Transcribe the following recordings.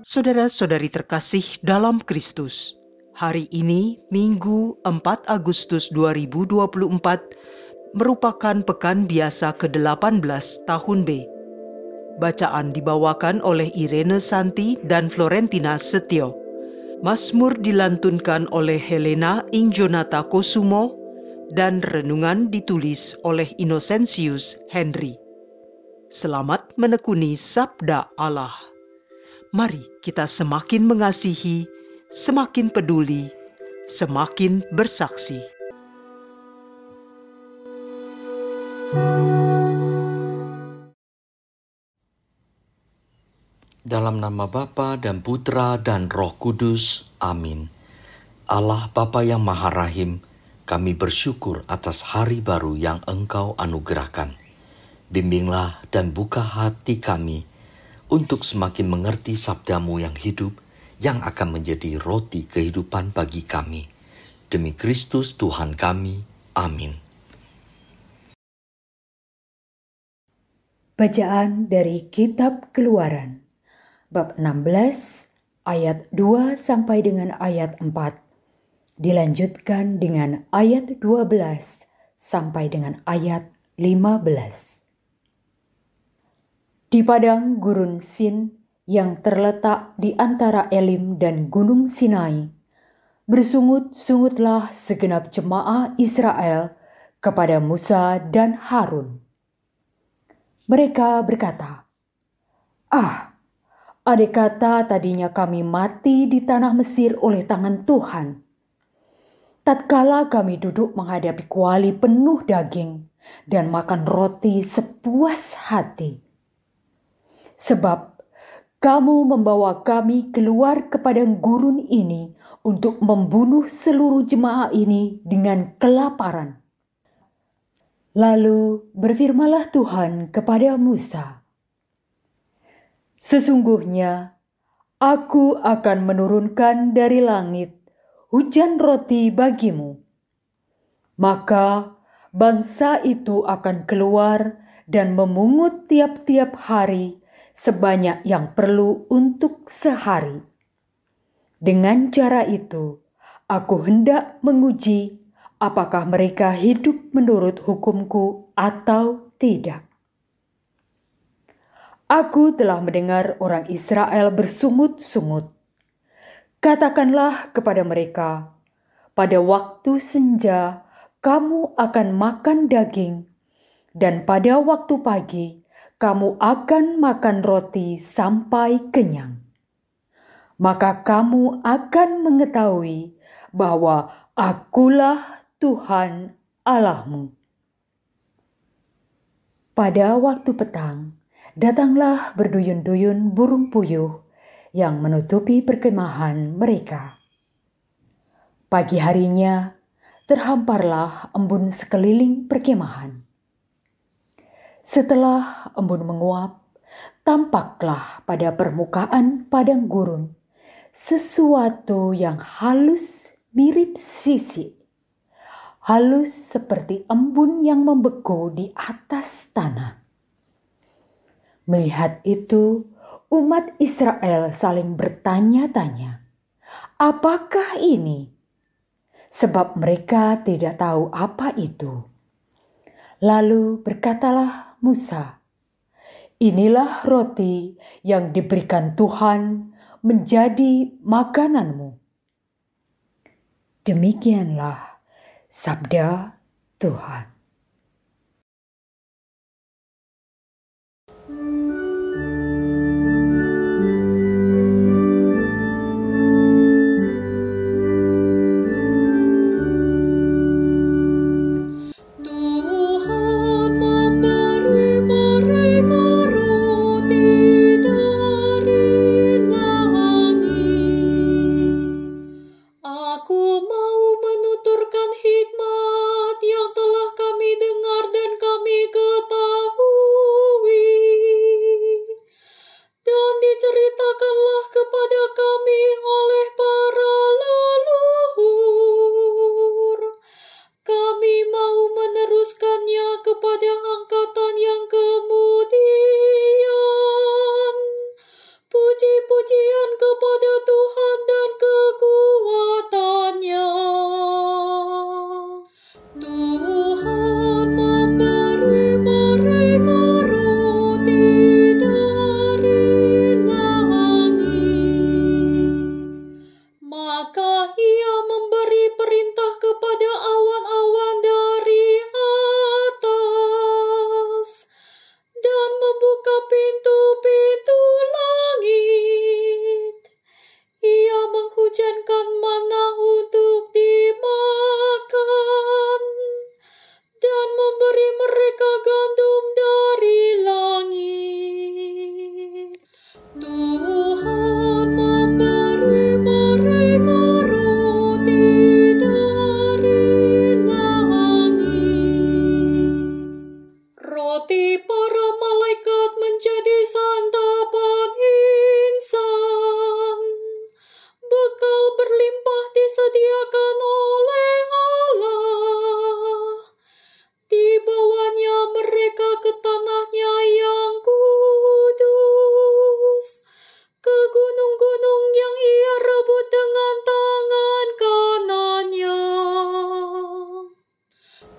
Saudara-saudari terkasih dalam Kristus, hari ini Minggu 4 Agustus 2024 merupakan pekan biasa ke-18 tahun B. Bacaan dibawakan oleh Irene Santi dan Florentina Setio. Mazmur dilantunkan oleh Helena Ingjonata Kosumo dan renungan ditulis oleh Innocentius Henry. Selamat menekuni Sabda Allah. Mari kita semakin mengasihi, semakin peduli, semakin bersaksi. Dalam nama Bapa dan Putra dan Roh Kudus. Amin. Allah Bapa yang Maha Rahim, kami bersyukur atas hari baru yang Engkau anugerahkan. Bimbinglah dan buka hati kami untuk semakin mengerti sabdamu yang hidup, yang akan menjadi roti kehidupan bagi kami. Demi Kristus Tuhan kami. Amin. Bacaan dari Kitab Keluaran, bab 16, ayat 2 sampai dengan ayat 4, dilanjutkan dengan ayat 12 sampai dengan ayat 15. Di padang gurun Sin yang terletak di antara Elim dan Gunung Sinai, bersungut-sungutlah segenap jemaah Israel kepada Musa dan Harun. Mereka berkata, andai kata tadinya kami mati di tanah Mesir oleh tangan Tuhan, tatkala kami duduk menghadapi kuali penuh daging dan makan roti sepuas hati. Sebab kamu membawa kami keluar ke padang gurun ini untuk membunuh seluruh jemaah ini dengan kelaparan. Lalu berfirmanlah Tuhan kepada Musa, sesungguhnya aku akan menurunkan dari langit hujan roti bagimu. Maka bangsa itu akan keluar dan memungut tiap-tiap hari sebanyak yang perlu untuk sehari. Dengan cara itu, aku hendak menguji apakah mereka hidup menurut hukumku atau tidak. Aku telah mendengar orang Israel bersungut-sungut. Katakanlah kepada mereka, pada waktu senja kamu akan makan daging, dan pada waktu pagi kamu akan makan roti sampai kenyang. Maka kamu akan mengetahui bahwa akulah Tuhan Allahmu. Pada waktu petang, datanglah berduyun-duyun burung puyuh yang menutupi perkemahan mereka. Pagi harinya, terhamparlah embun sekeliling perkemahan. Setelah embun menguap, tampaklah pada permukaan padang gurun sesuatu yang halus mirip sisik, halus seperti embun yang membeku di atas tanah. Melihat itu, umat Israel saling bertanya-tanya, apakah ini? Sebab mereka tidak tahu apa itu. Lalu berkatalah Musa, inilah roti yang diberikan Tuhan menjadi makananmu. Demikianlah sabda Tuhan. Ceritakanlah kepada kami oleh para leluhur. Kami mau meneruskannya kepada angkatan yang kemudian. Puji-pujian roti para malaikat menjadi santapan insan. Bekal berlimpah disediakan oleh Allah. Dibawanya mereka ke tanahnya yang kudus, ke gunung-gunung yang ia rebut dengan tangan kanannya.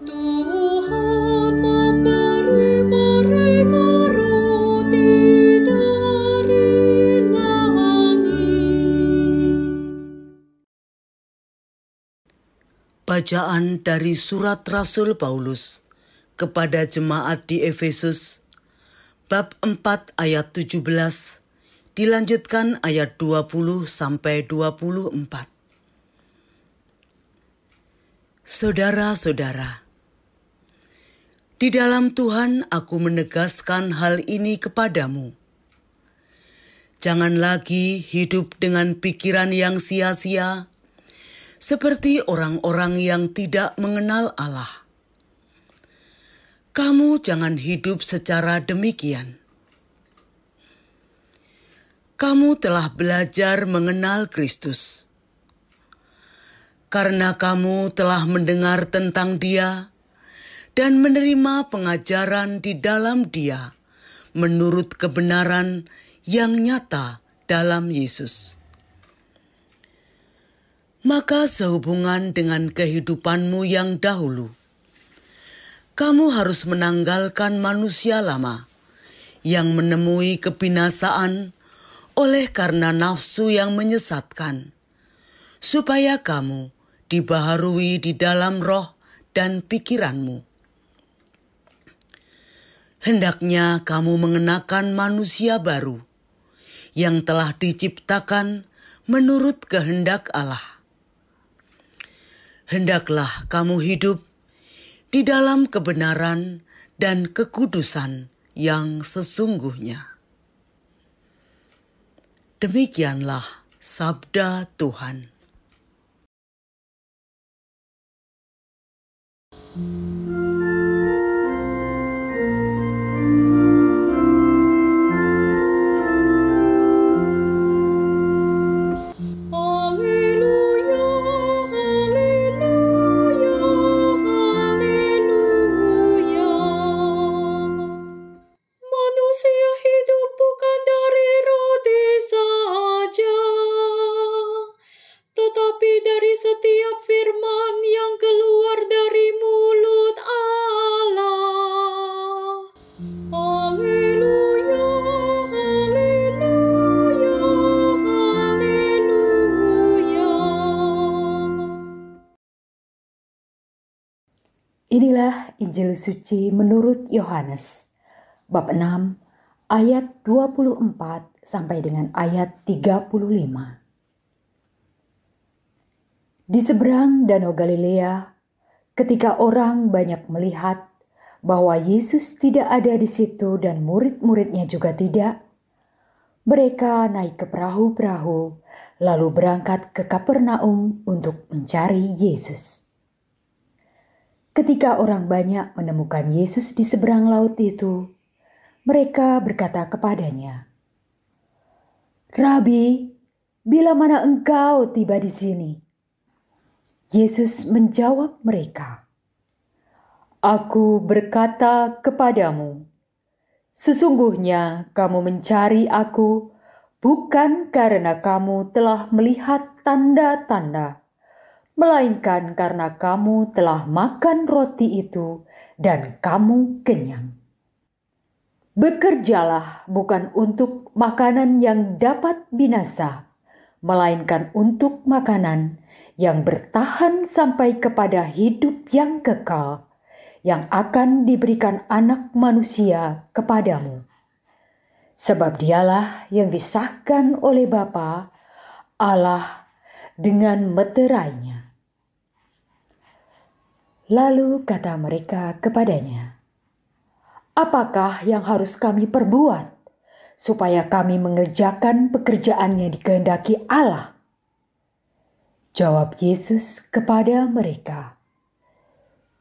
Tuhan memberi mereka roti dari langit. Bacaan dari surat Rasul Paulus kepada jemaat di Efesus, bab 4 ayat 17, dilanjutkan ayat 20 sampai 24. Saudara-saudara, di dalam Tuhan aku menegaskan hal ini kepadamu. Jangan lagi hidup dengan pikiran yang sia-sia, seperti orang-orang yang tidak mengenal Allah. Kamu jangan hidup secara demikian. Kamu telah belajar mengenal Kristus. Karena kamu telah mendengar tentang Dia dan menerima pengajaran di dalam Dia menurut kebenaran yang nyata dalam Yesus. Maka sehubungan dengan kehidupanmu yang dahulu, kamu harus menanggalkan manusia lama yang menemui kebinasaan oleh karena nafsu yang menyesatkan, supaya kamu dibaharui di dalam roh dan pikiranmu. Hendaknya kamu mengenakan manusia baru yang telah diciptakan menurut kehendak Allah. Hendaklah kamu hidup di dalam kebenaran dan kekudusan yang sesungguhnya. Demikianlah sabda Tuhan. Inilah Injil suci menurut Yohanes, bab 6, ayat 24 sampai dengan ayat 35. Di seberang Danau Galilea, ketika orang banyak melihat bahwa Yesus tidak ada di situ dan murid-muridnya juga tidak, mereka naik ke perahu-perahu lalu berangkat ke Kapernaum untuk mencari Yesus. Ketika orang banyak menemukan Yesus di seberang laut itu, mereka berkata kepadanya, "Rabi, bila mana engkau tiba di sini?" Yesus menjawab mereka, "Aku berkata kepadamu, sesungguhnya kamu mencari aku bukan karena kamu telah melihat tanda-tanda, melainkan karena kamu telah makan roti itu dan kamu kenyang. Bekerjalah bukan untuk makanan yang dapat binasa, melainkan untuk makanan yang bertahan sampai kepada hidup yang kekal, yang akan diberikan Anak Manusia kepadamu. Sebab Dialah yang disahkan oleh Bapa, Allah, dengan meterainya." Lalu kata mereka kepadanya, "Apakah yang harus kami perbuat supaya kami mengerjakan pekerjaannya dikehendaki Allah?" Jawab Yesus kepada mereka,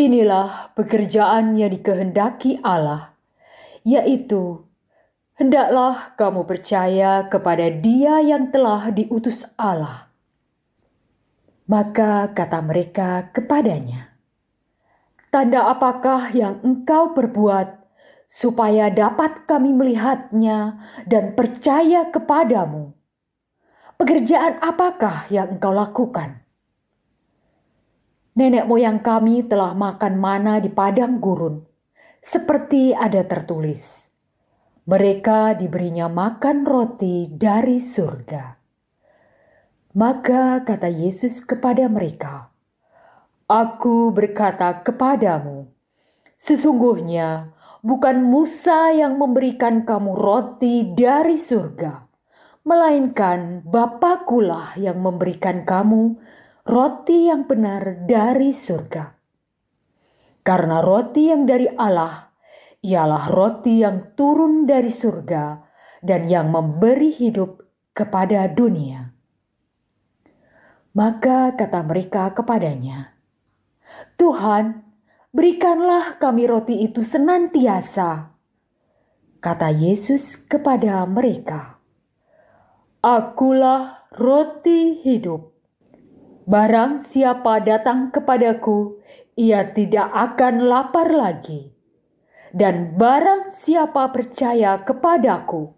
Inilah pekerjaan yang dikehendaki Allah, yaitu hendaklah kamu percaya kepada Dia yang telah diutus Allah. Maka kata mereka kepadanya, "Tanda apakah yang engkau perbuat, supaya dapat kami melihatnya dan percaya kepadamu? Pekerjaan apakah yang engkau lakukan? Nenek moyang kami telah makan mana di padang gurun, seperti ada tertulis, mereka diberinya makan roti dari surga." Maka kata Yesus kepada mereka, "Aku berkata kepadamu, sesungguhnya bukan Musa yang memberikan kamu roti dari surga, melainkan Bapa-Kulah yang memberikan kamu roti yang benar dari surga. Karena roti yang dari Allah ialah roti yang turun dari surga dan yang memberi hidup kepada dunia." Maka kata mereka kepadanya, "Tuhan, berikanlah kami roti itu senantiasa." Kata Yesus kepada mereka, "Akulah roti hidup. Barang siapa datang kepadaku, ia tidak akan lapar lagi. Dan barang siapa percaya kepadaku,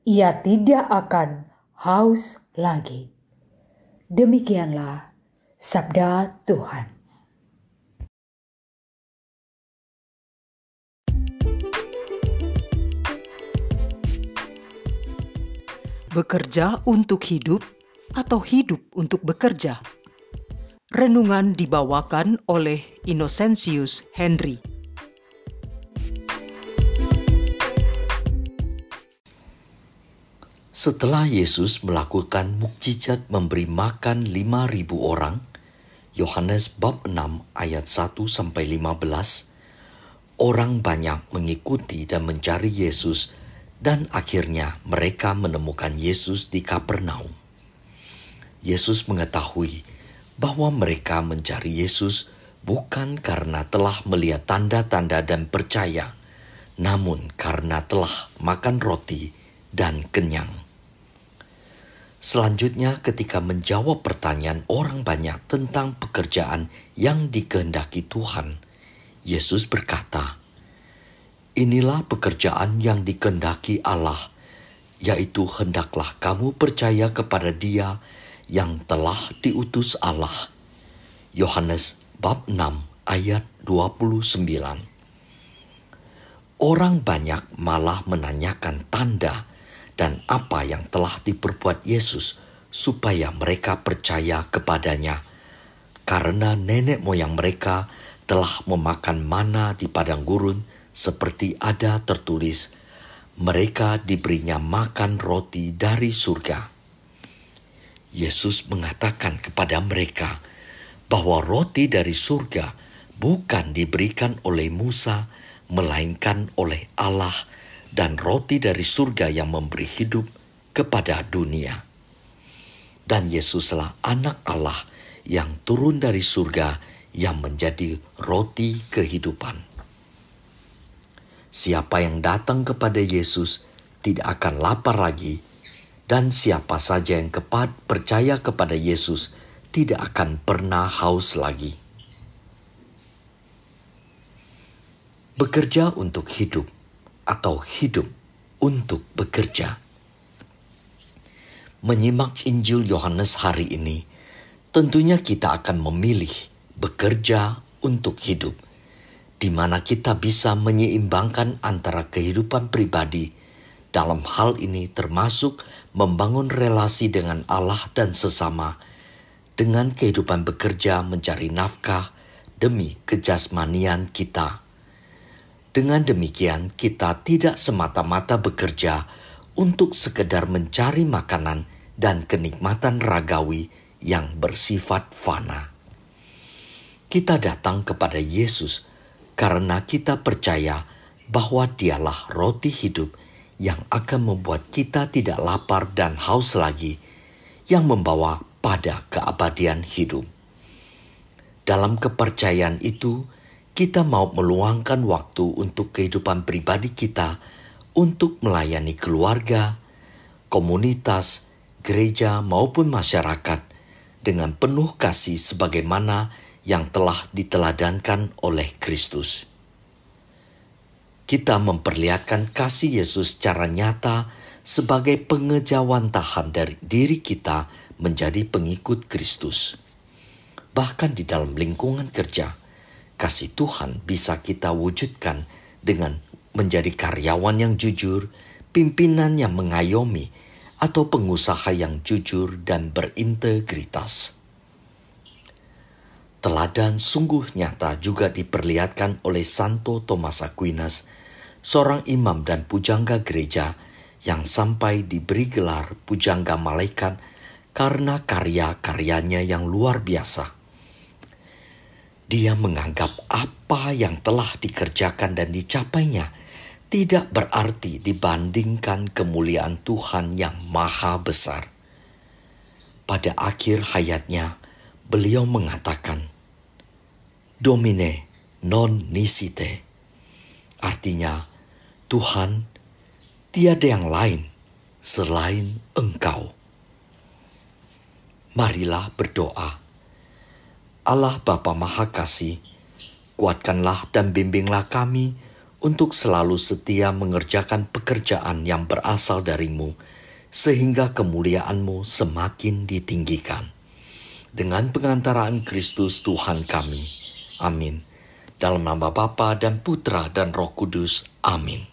ia tidak akan haus lagi." Demikianlah sabda Tuhan. Bekerja untuk hidup atau hidup untuk bekerja? Renungan dibawakan oleh Innocentius Henry. Setelah Yesus melakukan mukjizat memberi makan 5.000 orang, Yohanes bab 6 ayat 1-15, orang banyak mengikuti dan mencari Yesus dan akhirnya mereka menemukan Yesus di Kapernaum. Yesus mengetahui bahwa mereka mencari Yesus bukan karena telah melihat tanda-tanda dan percaya, namun karena telah makan roti dan kenyang. Selanjutnya, ketika menjawab pertanyaan orang banyak tentang pekerjaan yang dikehendaki Tuhan, Yesus berkata, "Inilah pekerjaan yang dikehendaki Allah, yaitu hendaklah kamu percaya kepada Dia yang telah diutus Allah." Yohanes bab 6 ayat 29. Orang banyak malah menanyakan tanda dan apa yang telah diperbuat Yesus supaya mereka percaya kepadanya, karena nenek moyang mereka telah memakan mana di padang gurun seperti ada tertulis, mereka diberinya makan roti dari surga. Yesus mengatakan kepada mereka bahwa roti dari surga bukan diberikan oleh Musa, melainkan oleh Allah, dan roti dari surga yang memberi hidup kepada dunia. Dan Yesuslah anak Allah yang turun dari surga yang menjadi roti kehidupan. Siapa yang datang kepada Yesus tidak akan lapar lagi, dan siapa saja yang percaya kepada Yesus tidak akan pernah haus lagi. Bekerja untuk hidup atau hidup untuk bekerja. Menyimak Injil Yohanes hari ini, tentunya kita akan memilih bekerja untuk hidup, di mana kita bisa menyeimbangkan antara kehidupan pribadi, dalam hal ini termasuk membangun relasi dengan Allah dan sesama, dengan kehidupan bekerja mencari nafkah demi kejasmanian kita. Dengan demikian, kita tidak semata-mata bekerja untuk sekedar mencari makanan dan kenikmatan ragawi yang bersifat fana. Kita datang kepada Yesus karena kita percaya bahwa Dialah roti hidup yang akan membuat kita tidak lapar dan haus lagi, yang membawa pada keabadian hidup. Dalam kepercayaan itu, kita mau meluangkan waktu untuk kehidupan pribadi kita, untuk melayani keluarga, komunitas, gereja maupun masyarakat dengan penuh kasih sebagaimana yang telah diteladankan oleh Kristus. Kita memperlihatkan kasih Yesus secara nyata sebagai pengejawantahan dari diri kita menjadi pengikut Kristus. Bahkan di dalam lingkungan kerja, kasih Tuhan bisa kita wujudkan dengan menjadi karyawan yang jujur, pimpinan yang mengayomi, atau pengusaha yang jujur dan berintegritas. Teladan sungguh nyata juga diperlihatkan oleh Santo Thomas Aquinas, seorang imam dan pujangga gereja yang sampai diberi gelar pujangga malaikat karena karya-karyanya yang luar biasa. Dia menganggap apa yang telah dikerjakan dan dicapainya tidak berarti dibandingkan kemuliaan Tuhan yang maha besar. Pada akhir hayatnya, beliau mengatakan, Domine non nisite. Artinya, Tuhan, tiada yang lain selain Engkau. Marilah berdoa. Allah Bapa Maha Kasih, kuatkanlah dan bimbinglah kami untuk selalu setia mengerjakan pekerjaan yang berasal dari-Mu, sehingga kemuliaan-Mu semakin ditinggikan. Dengan pengantaraan Kristus Tuhan kami. Amin. Dalam nama Bapa dan Putra dan Roh Kudus. Amin.